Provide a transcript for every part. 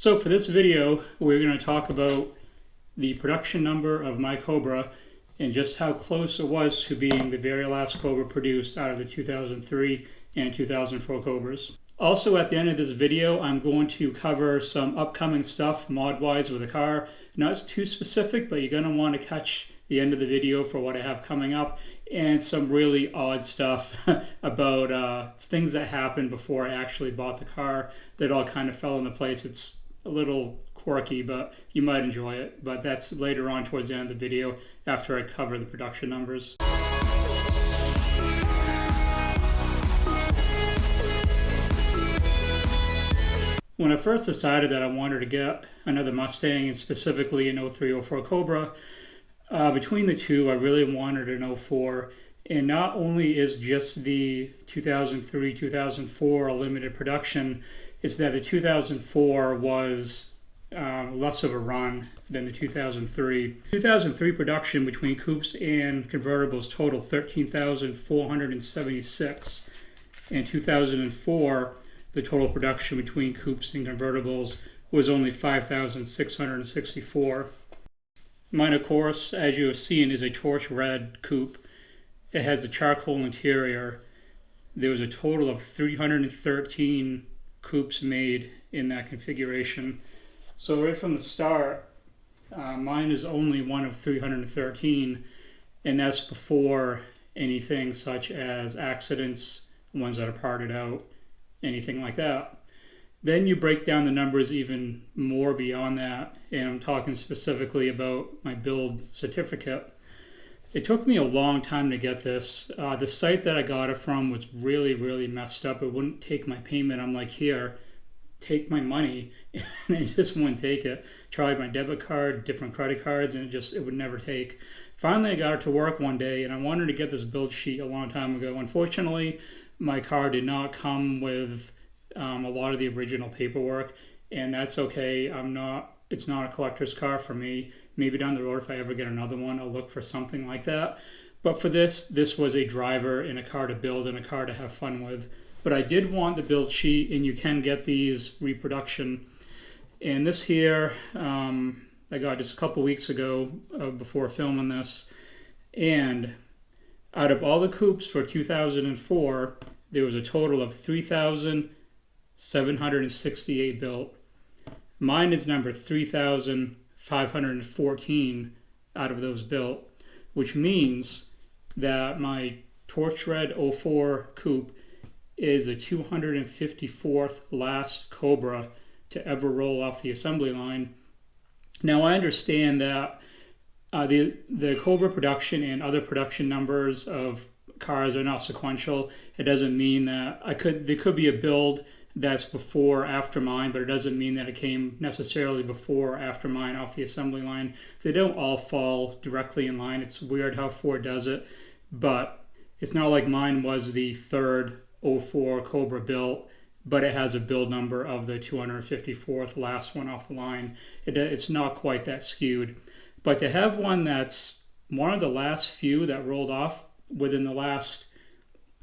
So for this video, we're going to talk about the production number of my Cobra and just how close it was to being the very last Cobra produced out of the 2003 and 2004 Cobras. Also, at the end of this video, I'm going to cover some upcoming stuff mod-wise with the car. Not too specific, but you're going to want to catch the end of the video for what I have coming up, and some really odd stuff about things that happened before I actually bought the car that all kind of fell into place. It's a little quirky, but you might enjoy it. But that's later on towards the end of the video after I cover the production numbers. When I first decided that I wanted to get another Mustang, and specifically an 0304 Cobra, between the two, I really wanted an 04. And not only is just the 2003-2004 a limited production, it's that the 2004 was less of a run than the 2003. 2003 production between coupes and convertibles totaled 13,476. In 2004, the total production between coupes and convertibles was only 5,664. Mine, of course, as you have seen, is a torch red coupe. It has a charcoal interior. There was a total of 313 coupes made in that configuration. So right from the start, mine is only one of 313, and that's before anything such as accidents, ones that are parted out, anything like that. Then you break down the numbers even more beyond that, and I'm talking specifically about my build certificate. It took me a long time to get this. The site that I got it from was really messed up. It wouldn't take my payment. I'm like, here, take my money. And it just wouldn't take it. Tried my debit card, different credit cards, and it would never take. Finally, I got it to work one day, and I wanted to get this build sheet a long time ago. Unfortunately, my car did not come with a lot of the original paperwork, and that's okay. It's not a collector's car for me. Maybe down the road, if I ever get another one, I'll look for something like that. But for this was a driver and a car to build and a car to have fun with. But I did want the build sheet, and you can get these reproduction. And this here, I got just a couple weeks ago before filming this. And out of all the coupes for 2004, there was a total of 3,768 built. Mine is number 3,514 out of those built, which means that my torch red 04 coupe is the 254th last Cobra to ever roll off the assembly line. Now I understand that the Cobra production and other production numbers of cars are not sequential. It doesn't mean that there could be a build that's before or after mine, but it doesn't mean that it came necessarily before or after mine off the assembly line. They don't all fall directly in line. It's weird how Ford does it, but it's not like mine was the third 04 Cobra built, but it has a build number of the 254th last one off the line. It's not quite that skewed. But to have one that's one of the last few that rolled off within the last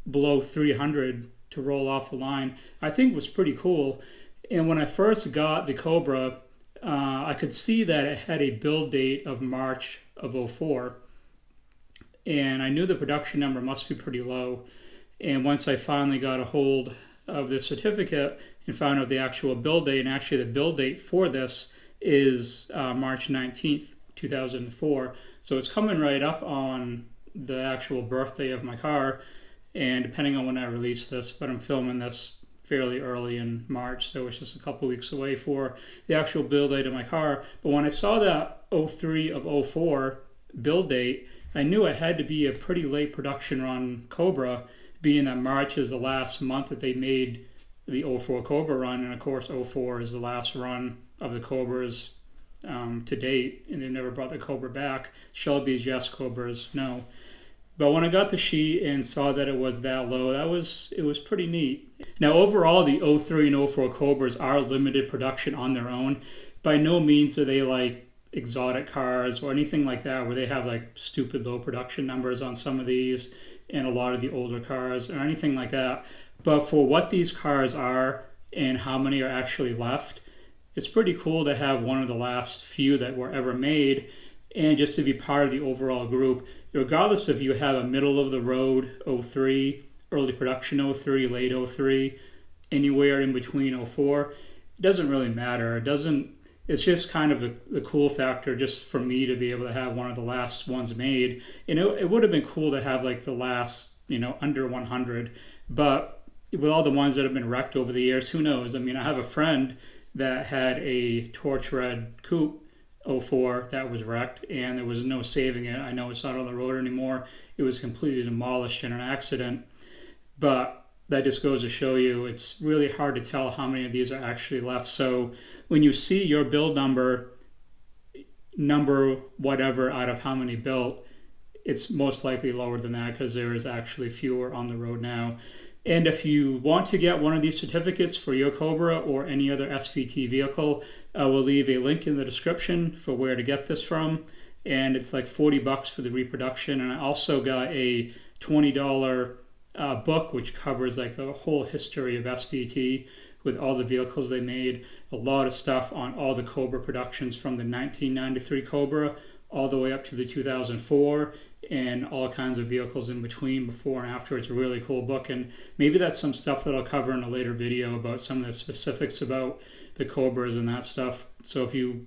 below 300 to roll off the line, I think was pretty cool. And when I first got the Cobra, I could see that it had a build date of March of 04. And I knew the production number must be pretty low. And once I finally got a hold of the certificate and found out the actual build date, and actually the build date for this is March 19th, 2004. So it's coming right up on the actual birthday of my car, and depending on when I release this, but I'm filming this fairly early in March, so it's just a couple weeks away for the actual build date of my car. But when I saw that 03 of 04 build date, I knew it had to be a pretty late production run Cobra, being that March is the last month that they made the 04 Cobra run, and of course 04 is the last run of the Cobras to date, and they've never brought the Cobra back. Shelby's yes, Cobras no. But when I got the sheet and saw that it was that low, it was pretty neat. Now overall, the 03 and 04 Cobras are limited production on their own. By no means are they like exotic cars or anything like that, where they have like stupid low production numbers on some of these and a lot of the older cars or anything like that. But for what these cars are and how many are actually left, it's pretty cool to have one of the last few that were ever made, and just to be part of the overall group, regardless if you have a middle of the road 03, early production 03, late 03, anywhere in between 04, it doesn't really matter. It's just kind of the cool factor just for me to be able to have one of the last ones made. It would have been cool to have like the last, under 100, but with all the ones that have been wrecked over the years, who knows? I mean, I have a friend that had a torch red coupe 04 that was wrecked, and there was no saving it. I know it's not on the road anymore. It was completely demolished in an accident, but that just goes to show you it's really hard to tell how many of these are actually left. So when you see your build number whatever out of how many built, it's most likely lower than that because there is actually fewer on the road now. And if you want to get one of these certificates for your Cobra or any other SVT vehicle, we'll leave a link in the description for where to get this from. And it's like $40 for the reproduction. And I also got a $20 book which covers like the whole history of SVT with all the vehicles they made. A lot of stuff on all the Cobra productions from the 1993 Cobra all the way up to the 2004, and all kinds of vehicles in between, before and after. It's a really cool book, and maybe that's some stuff that I'll cover in a later video about some of the specifics about the Cobras and that stuff. So if you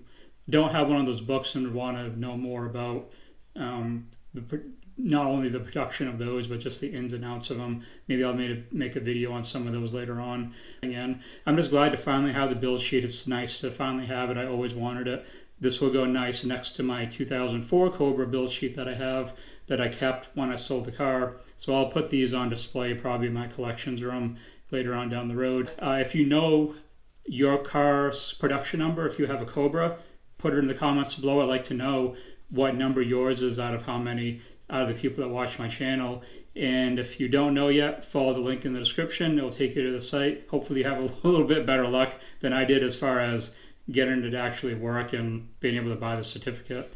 don't have one of those books and want to know more about not only the production of those, but just the ins and outs of them, maybe I'll make a video on some of those later on. Again, I'm just glad to finally have the build sheet. It's nice to finally have it. I always wanted it. This will go nice next to my 2004 Cobra build sheet that I have, that I kept when I sold the car. So I'll put these on display probably in my collections room later on down the road. If you know your car's production number, if you have a Cobra, put it in the comments below. I'd like to know what number yours is out of how many out of the people that watch my channel. And if you don't know yet, follow the link in the description. It'll take you to the site. Hopefully you have a little bit better luck than I did as far as getting it to actually work and being able to buy the certificate.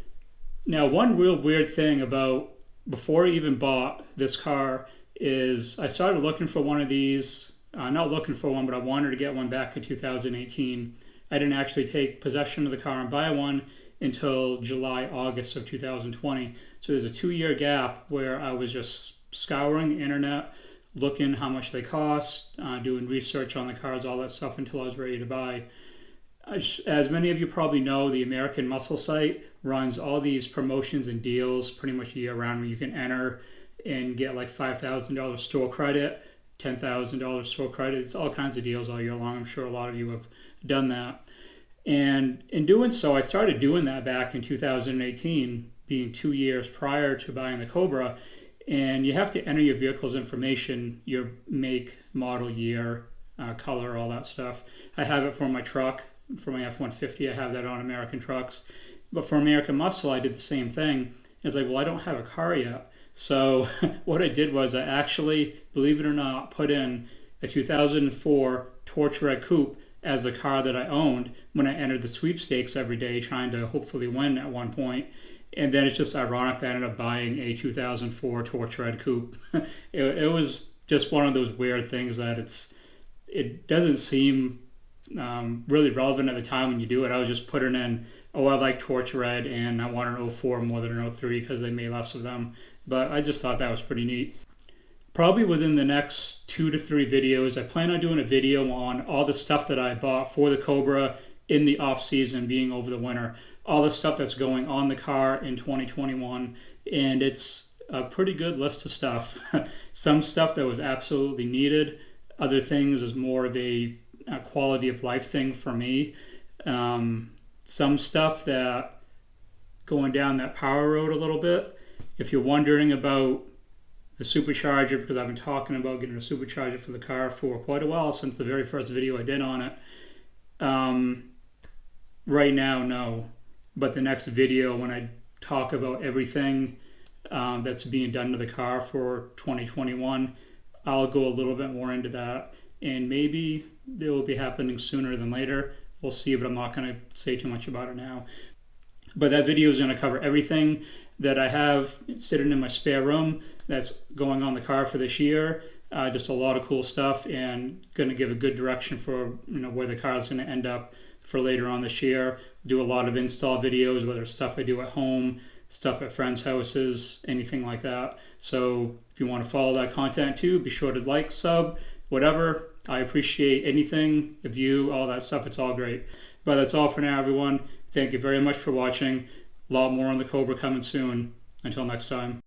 Now, one real weird thing about before I even bought this car is I started looking for one of these, not looking for one, but I wanted to get one back in 2018. I didn't actually take possession of the car and buy one until July, August of 2020. So there's a 2-year gap where I was just scouring the internet, looking how much they cost, doing research on the cars, all that stuff until I was ready to buy. As many of you probably know, the American Muscle site runs all these promotions and deals pretty much year round, where you can enter and get like $5,000 store credit, $10,000 store credit. It's all kinds of deals all year long. I'm sure a lot of you have done that. And in doing so, I started doing that back in 2018, being 2 years prior to buying the Cobra. And you have to enter your vehicle's information, your make, model, year, color, all that stuff. I have it for my truck. For my F-150, I have that on American trucks. But for American Muscle, I did the same thing. It's like, well, I don't have a car yet. So what I did was I actually, believe it or not, put in a 2004 Torch Red Coupe as the car that I owned when I entered the sweepstakes every day, trying to hopefully win at one point. And then it's just ironic that I ended up buying a 2004 Torch Red Coupe. It was just one of those weird things that it doesn't seem really relevant at the time when you do it. I was just putting in, oh, I like Torch Red and I want an 04 more than an 03 because they made less of them. But I just thought that was pretty neat. Probably within the next 2 to 3 videos, I plan on doing a video on all the stuff that I bought for the Cobra in the off season, being over the winter. All the stuff that's going on the car in 2021. And it's a pretty good list of stuff. Some stuff that was absolutely needed. Other things is more of a quality of life thing for me. Some stuff that going down that power road a little bit. If you're wondering about the supercharger, because I've been talking about getting a supercharger for the car for quite a while, since the very first video I did on it. Right now, no. But the next video, when I talk about everything that's being done to the car for 2021, I'll go a little bit more into that. And maybe it will be happening sooner than later. We'll see, but I'm not going to say too much about it now. But that video is going to cover everything that I have sitting in my spare room that's going on the car for this year. Just a lot of cool stuff, and going to give a good direction for where the car is going to end up for later on this year. Do a lot of install videos, whether it's stuff I do at home, stuff at friends' houses, anything like that. So if you want to follow that content too, be sure to like, sub, whatever. I appreciate anything, the view, all that stuff. It's all great. But that's all for now, everyone. Thank you very much for watching. A lot more on the Cobra coming soon. Until next time.